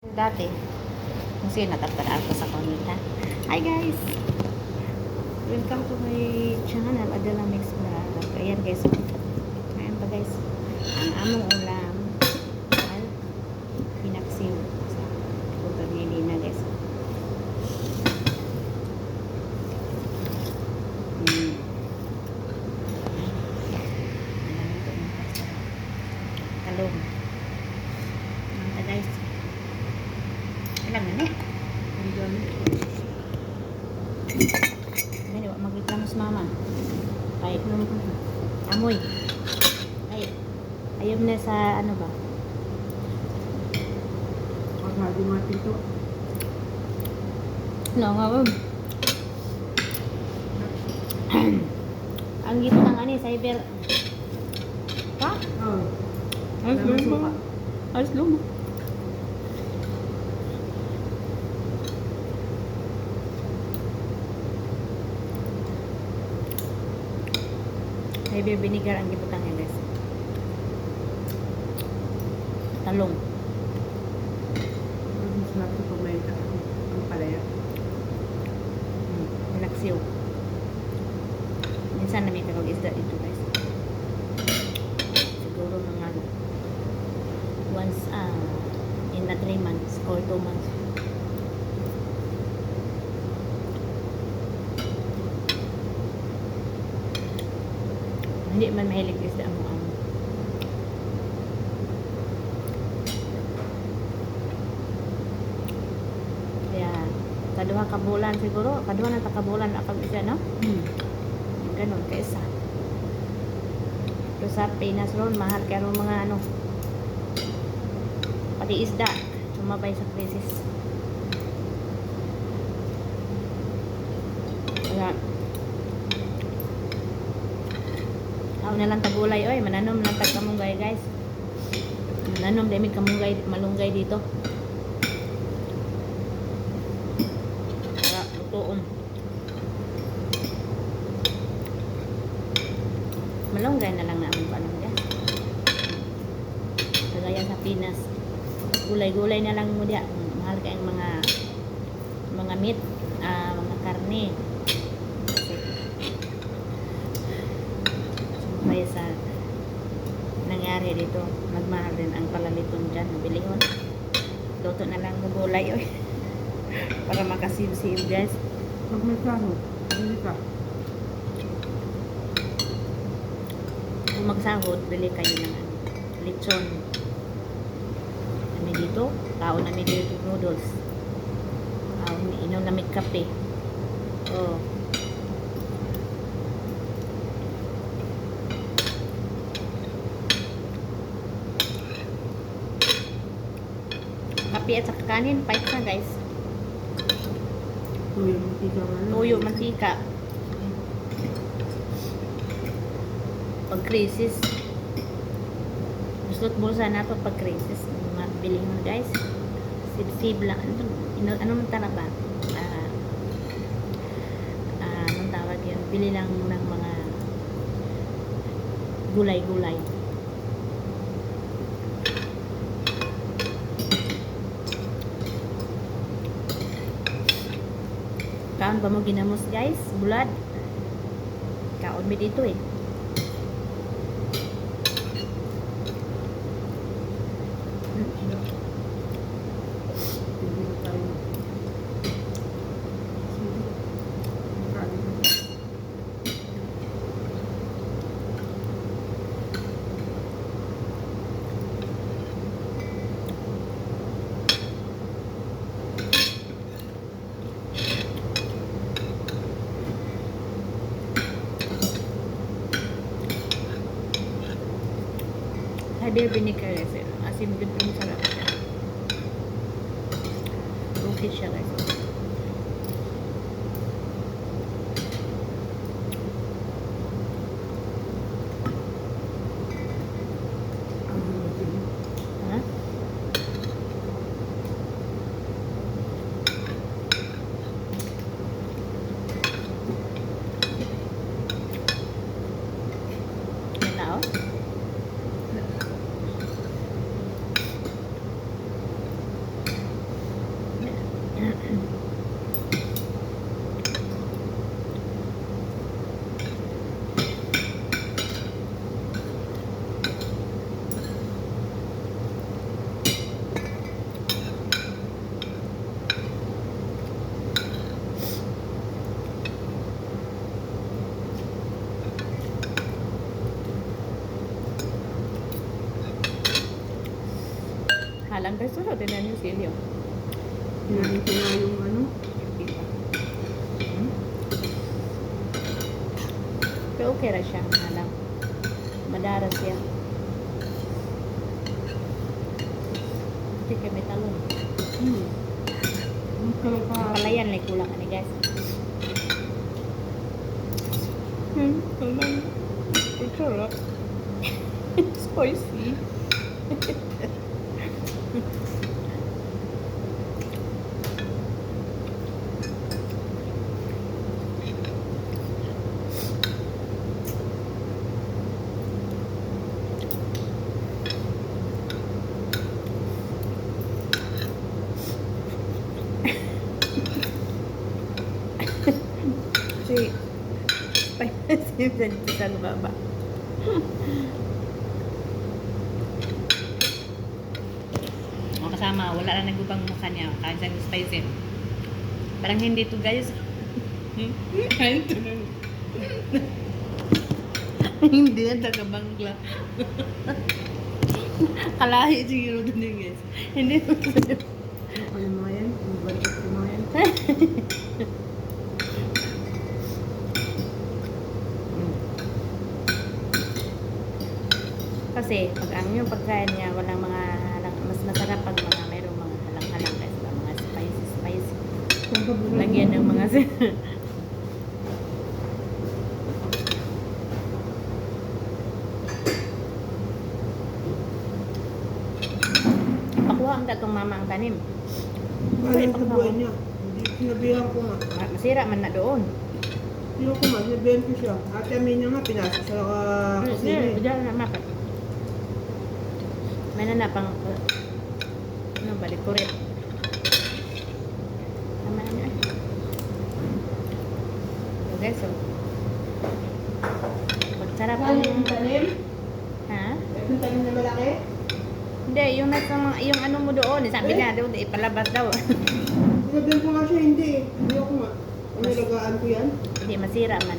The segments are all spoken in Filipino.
Dati, kasi natatandaan ko sa comment ha. Hi guys! Welcome to my channel, Adela Mix Vlog. Ayan guys, ayan pa guys. Ang among ulam ay pinaksiw sa puto nili na guys. Talong. Ayan guys. Alam na eh. Hindi, magreklamo si mama. Ay, amoy. Ay, ayaw na sa ano ba? Pagkali natin ito. No, nga ba? Ang gito ng ani, cyber. Ha? Oo. Ayos Wala lumo. suka. Ayos lumo. Cyber vinegar ang gibutang niya guys. Talong. Mas sarap ito pag may ang palaya. Pinaksiw. Minsan namin kapag isda dito guys. Siguro mga once in a 3 months or 2 months. Hindi man mahilig isda mo ang kaya kaduha ka bulan siguro kaduha na ta ka bulan akag isa no ganon kaisa pero sa Pinas ron mahal kaya ron mga ano pati isda sumabay sa krisis kaya ako na lang tagulay oy mananom lang tag kamunggay guys mananom dami kamunggay malunggay dito para lutoon malunggay na lang naman paano guys kagaya sa Pinas gulay-gulay na lang mo diya mahal kayong mga meat mga karne kaya sa nangyari dito nagmahal din ang palaliton dyan bilihon luto na lang ng gulay oy para makasib-sib guys Pag may sahod, hindi ka. kung magsahod bili kayo ng lechon kami dito tao namin dito noodles inom namin kape oh kape at saka kanin, fight na guys. Tuyo, mantika nga lang. Tuyo, mantika. Pag krisis, gusto't bulsa na to pag krisis. Bili mo guys. Sib-sib lang. Anong tara ba? Anong tawag yun? Bili lang ng mga gulay-gulay. Kaon ba mo ginamos guys? Bulad. Kaon mi dito eh. Hindi na tayo. Sige. Pagkali natin. Hadir vinegar guys. Asim din po sarap siya. Okay siya guys. Ang hanggang. Ha? May tao? lang. Guys, sarap din na yung sili. Oh. Kinain ko nga yung ano. Pero okay ra siya. Alam. Madara siya. Hindi kay may talong. Magkaroon pa. Palayan, like kulang ani guys. Kulang. Sarap. Spicy. Kasi spicy din sa baba. Mga kasama, wala na nagubang mukha niya. Kahit siyang spicy. Parang hindi to guys. Kain to na. Hindi na tagabangla. Kalahi siguro doon yun guys. Hindi to. Ano mga yan? Ang balik ko mga yan. Kasi pag ang yung pagkain niya walang mga halang, mas masarap pag mga mayroong mga halang-halang guys, mga spicy. Lagyan ng mga pakuha ang datong mama ang tanim. Ano yung kabuuan niya? Hindi, sinabihan ko nga. Masira man na doon. Sino ko nga, sinabihan ko siya. Ate Amin niya nga, pinasa sa kusina eh. Diyan na makat. May nanapang ano balik kurit. Tama na niya. Okay, so. Sarap Ano ang yung tanim? ha? Yung tanim na malaki? Hindi, yung nasa mga, yung ano mo doon, sabi niya doon, ipalabas daw. Sinabihan ko nga siya, hindi eh. Hindi ako nga. Inilagaan ko yan. Hindi, masira man.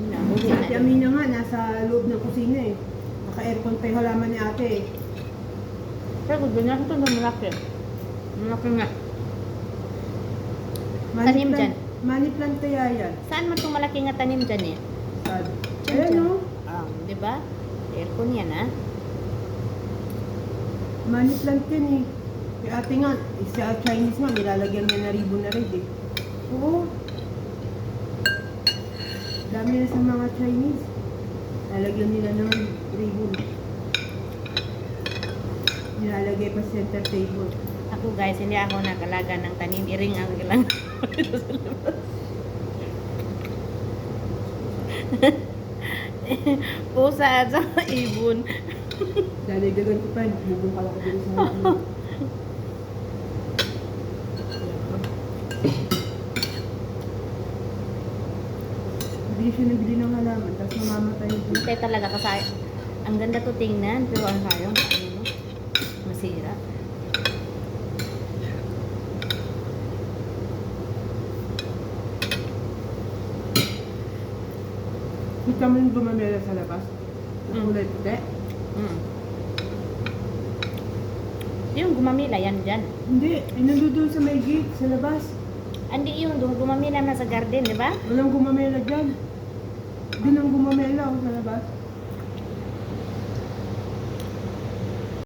No, Si Ate Amin niya nga, nasa loob ng kusina eh. Naka-aircon pa yung halaman ni ate eh. Pero gusto niya ito na malaki. Malaki nga. Money Tanim plant- dyan. Money plant kaya yan. Saan man itong malaki nga tanim dyan eh? Sad. Dyan, Ayan dyan. o. Di ba? Aircon yan ah. Money plant yan eh. Si ate nga, sa Chinese nga, nilalagyan niya na ribbon na red eh. Oo. Dami na sa mga Chinese. Lalagyan nila ng ribbon. Nilalagay pa sa center table. Ako guys, hindi ako nakalaga ng tanim. Iring ang lang. Pusa at sa ibon. Dalidagan ko pa, bubong ka lang din sa akin. Hindi siya nagbili ng halaman, tapos mamamatay yung Hindi talaga kasi ang ganda to tingnan. Pero ang sayang, ano no? Masira. Kita mo yung gumamela sa labas? Na kulay puti? Mm. Yung gumamila, yan dyan. Hindi, inandoon sa may gate, sa labas. Hindi yung gumamila na sa garden, di ba? Walang gumamela dyan. Hindi nang gumamela ako sa labas.